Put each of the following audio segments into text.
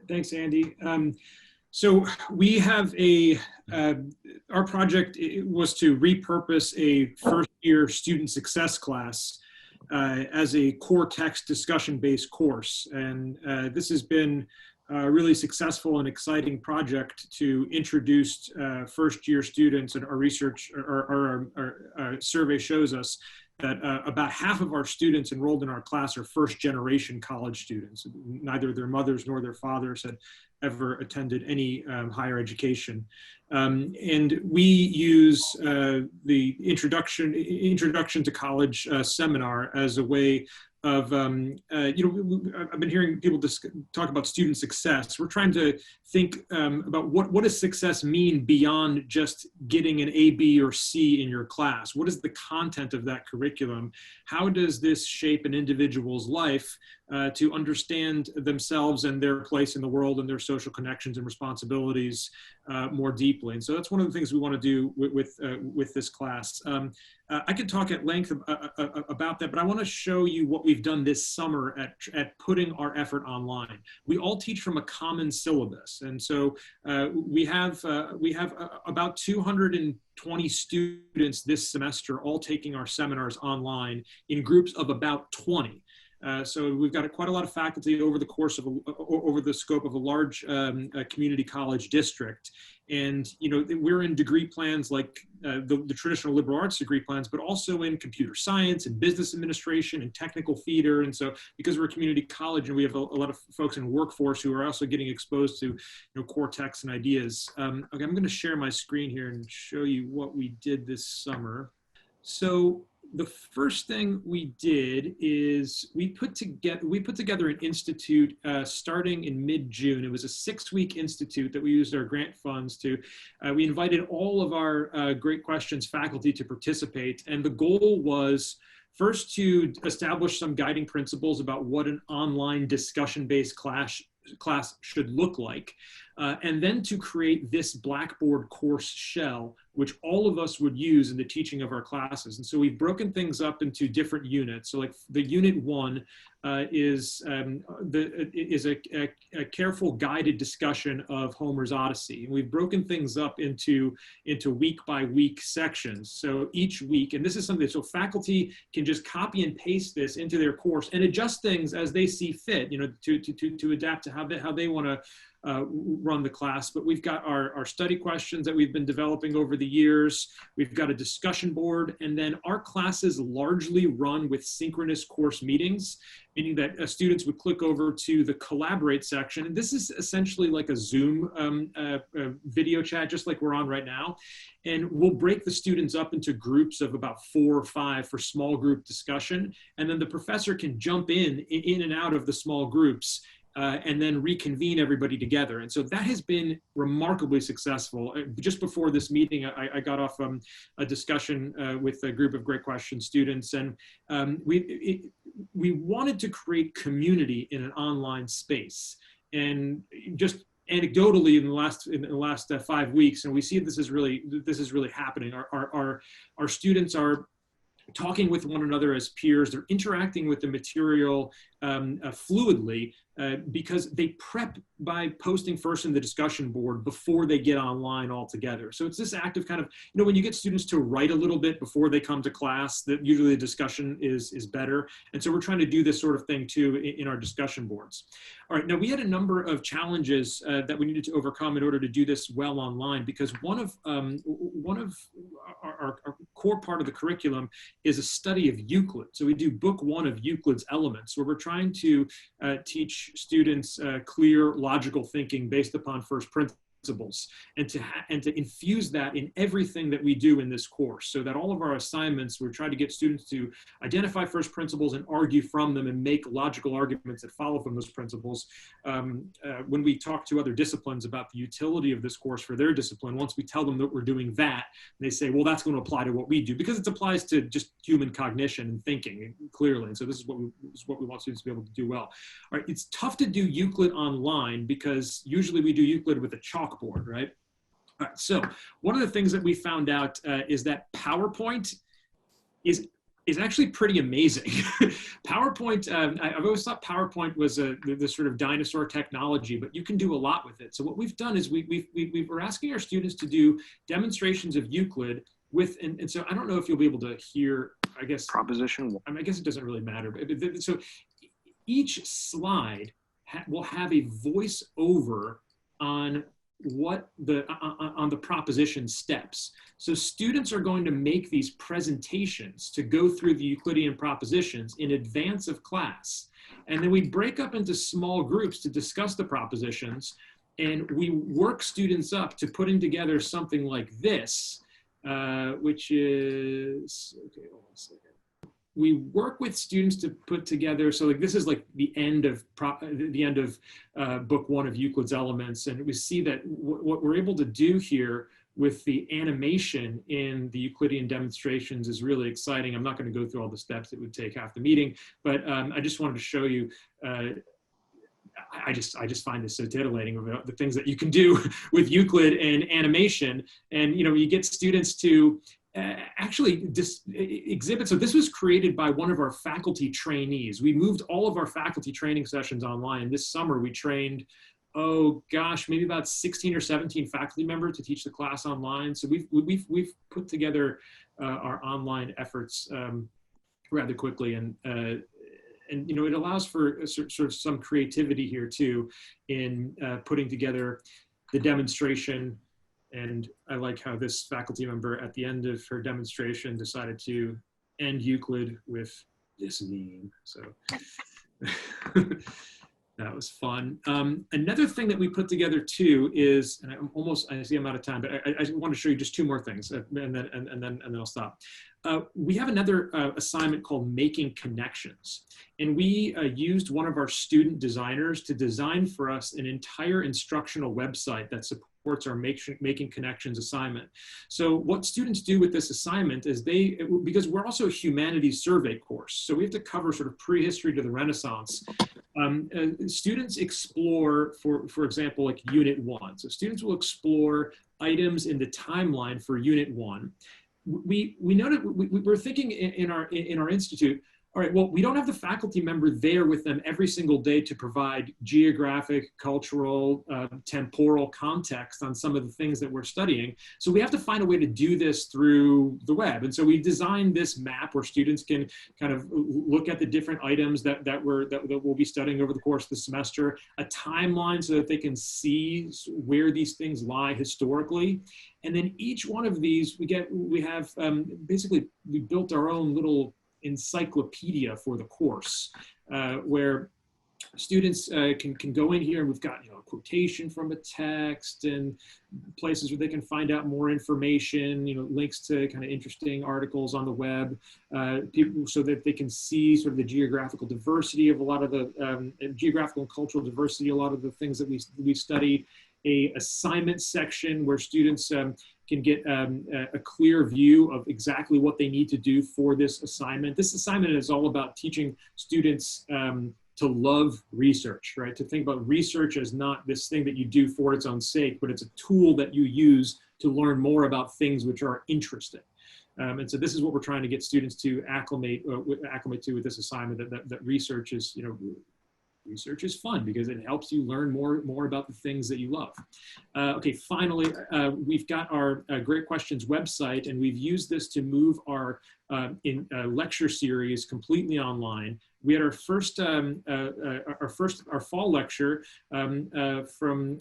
Thanks, Andy. So we have our project was to repurpose a first-year student success class as a core text discussion-based course. And this has been a really successful and exciting project to introduce first-year students, and our research, our survey shows us that about half of our students enrolled in our class are first-generation college students. Neither their mothers nor their fathers had ever attended any higher education. And we use the Introduction to College seminar as a way of, I've been hearing people talk about student success. We're trying to think about what does success mean beyond just getting an A, B, or C in your class? What is the content of that curriculum? How does this shape an individual's life to understand themselves and their place in the world and their social connections and responsibilities more deeply? And so that's one of the things we want to do with this class. I could talk at length about that, but I want to show you what we've done this summer at putting our effort online. We all teach from a common syllabus, and so we have about 220 students this semester all taking our seminars online in groups of about 20. So we've got quite a lot of faculty over the course of over the scope of a large community college district. And we're in degree plans like the traditional liberal arts degree plans, but also in computer science and business administration and technical theater. And so because we're a community college and we have a lot of folks in workforce who are also getting exposed to core texts and ideas. Okay, I'm going to share my screen here and show you what we did this summer. So the first thing we did is we put together an institute starting in mid-June. It was a 6-week institute that we used our grant funds to. We invited all of our Great Questions faculty to participate, and the goal was first to establish some guiding principles about what an online discussion-based class should look like, and then to create this Blackboard course shell, which all of us would use in the teaching of our classes. And so we've broken things up into different units. So like the unit 1 is a careful guided discussion of Homer's Odyssey. And we've broken things up into week by week sections. So each week, and this is something, so faculty can just copy and paste this into their course and adjust things as they see fit, to adapt to how they want to run the class. But we've got our study questions that we've been developing over the years. We've got a discussion board, and then our classes largely run with synchronous course meetings, meaning that students would click over to the collaborate section. And this is essentially like a Zoom video chat, just like we're on right now. And we'll break the students up into groups of about 4 or 5 for small group discussion. And then the professor can jump in and out of the small groups and then reconvene everybody together. And so that has been remarkably successful. Just before this meeting, I got off a discussion with a group of Great Questions students, and we wanted to create community in an online space. And just anecdotally, in the last 5 weeks, and we see this is really happening. Our students are talking with one another as peers. They're interacting with the material fluidly because they prep by posting first in the discussion board before they get online altogether. So it's this act of kind of, when you get students to write a little bit before they come to class, that usually the discussion is better. And so we're trying to do this sort of thing too in our discussion boards. All right, now we had a number of challenges that we needed to overcome in order to do this well online, because one of our core part of the curriculum is a study of Euclid. So we do book 1 of Euclid's Elements, where we're trying to teach students clear logical thinking based upon first principles, and to infuse that in everything that we do in this course, so that all of our assignments, we're trying to get students to identify first principles and argue from them and make logical arguments that follow from those principles. When we talk to other disciplines about the utility of this course for their discipline, once we tell them that we're doing that, they say, well, that's going to apply to what we do, because it applies to just human cognition and thinking clearly. And so this is what we want students to be able to do well. All right, it's tough to do Euclid online because usually we do Euclid with a chalkboard, right? All right, so one of the things that we found out is that PowerPoint is is actually pretty amazing. PowerPoint, I've always thought PowerPoint was this sort of dinosaur technology, but you can do a lot with it. So what we've done is we're asking our students to do demonstrations of Euclid with, and so I don't know if you'll be able to hear, I guess. Proposition. I mean, I guess it doesn't really matter. But so each slide will have a voiceover on what on the proposition steps. So students are going to make these presentations to go through the Euclidean propositions in advance of class. And then we break up into small groups to discuss the propositions, and we work students up to putting together something like this, which is, okay, hold on a second. We work with students to put together, so like this is like the end of book 1 of Euclid's Elements, and we see that what we're able to do here with the animation in the Euclidean demonstrations is really exciting. I'm not going to go through all the steps; it would take half the meeting, but I just wanted to show you. I just find this so titillating about the things that you can do with Euclid and animation, and you get students to actually exhibit. So this was created by one of our faculty trainees. We moved all of our faculty training sessions online. This summer we trained, oh gosh, maybe about 16 or 17 faculty members to teach the class online. So we've put together our online efforts rather quickly, and it allows for sort of some creativity here too in putting together the demonstration. And I like how this faculty member at the end of her demonstration decided to end Euclid with this meme. So that was fun. Another thing that we put together too is, and I see I'm out of time, but I want to show you just 2 more things, and then I'll stop. We have another assignment called Making Connections. And we used one of our student designers to design for us an entire instructional website that supports our Making Connections assignment. So what students do with this assignment is because we're also a humanities survey course, so we have to cover sort of prehistory to the Renaissance. Students explore, for example, like Unit 1. So students will explore items in the timeline for Unit 1. We noted, we're thinking in our institute, all right, well, we don't have the faculty member there with them every single day to provide geographic, cultural, temporal context on some of the things that we're studying. So we have to find a way to do this through the web. And so we designed this map where students can kind of look at the different items that we'll be studying over the course of the semester, a timeline so that they can see where these things lie historically. And then each one of these, we have basically, we built our own little encyclopedia for the course, where students can go in here, and we've got a quotation from a text and places where they can find out more information, links to kind of interesting articles on the web, people, so that they can see sort of the geographical diversity of a lot of the geographical and cultural diversity, a lot of the things that we study. A assignment section where students can get a clear view of exactly what they need to do for this assignment. This assignment is all about teaching students to love research, right? To think about research as not this thing that you do for its own sake, but it's a tool that you use to learn more about things which are interesting. And so this is what we're trying to get students to acclimate to with this assignment, that research is, research is fun because it helps you learn more about the things that you love. Okay, finally, we've got our Great Questions website, and we've used this to move our lecture series completely online. We had our fall lecture from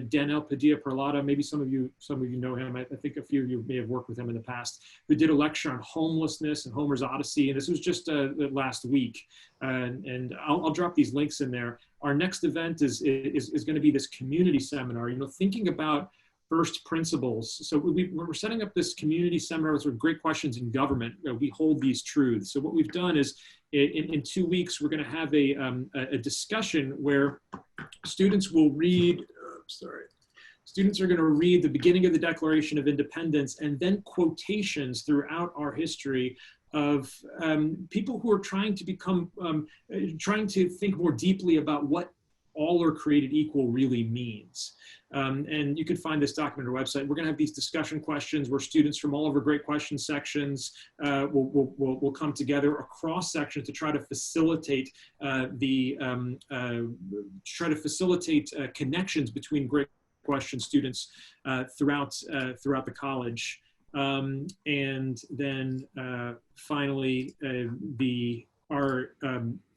Daniel Padilla-Perlada. Maybe some of you know him. I think a few of you may have worked with him in the past. We did a lecture on homelessness and Homer's Odyssey, and this was just last week. And I'll drop these links in there. Our next event is going to be this community seminar. Thinking about first principles. So we're setting up this community seminar with Great Questions in Government. We hold these truths. So what we've done is in 2 weeks, we're going to have a discussion where students will read, students are going to read the beginning of the Declaration of Independence and then quotations throughout our history of people who are trying to think more deeply about what all are created equal really means. And you can find this document on our website. We're going to have these discussion questions where students from all of our great question sections will come together across sections to try to facilitate connections between great question students throughout the college. And then finally, our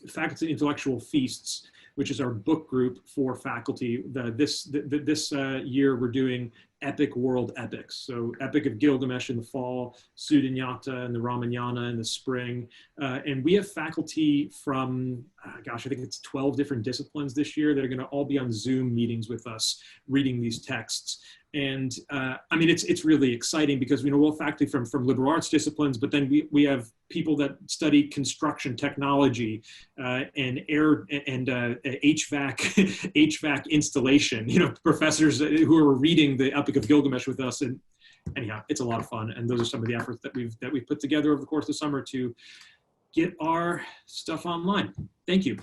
faculty intellectual feasts, which is our book group for faculty. This year we're doing epic world epics. So Epic of Gilgamesh in the fall, Sudinyata and the Ramayana in the spring. And we have faculty from, gosh, I think it's 12 different disciplines this year that are gonna all be on Zoom meetings with us, reading these texts. And I mean, it's really exciting because, you know, we'll have faculty from liberal arts disciplines, but then we have people that study construction technology and air and HVAC installation, you know, professors who are reading the Epic of Gilgamesh with us. And anyhow, it's a lot of fun. And those are some of the efforts that we've put together over the course of the summer to get our stuff online. Thank you.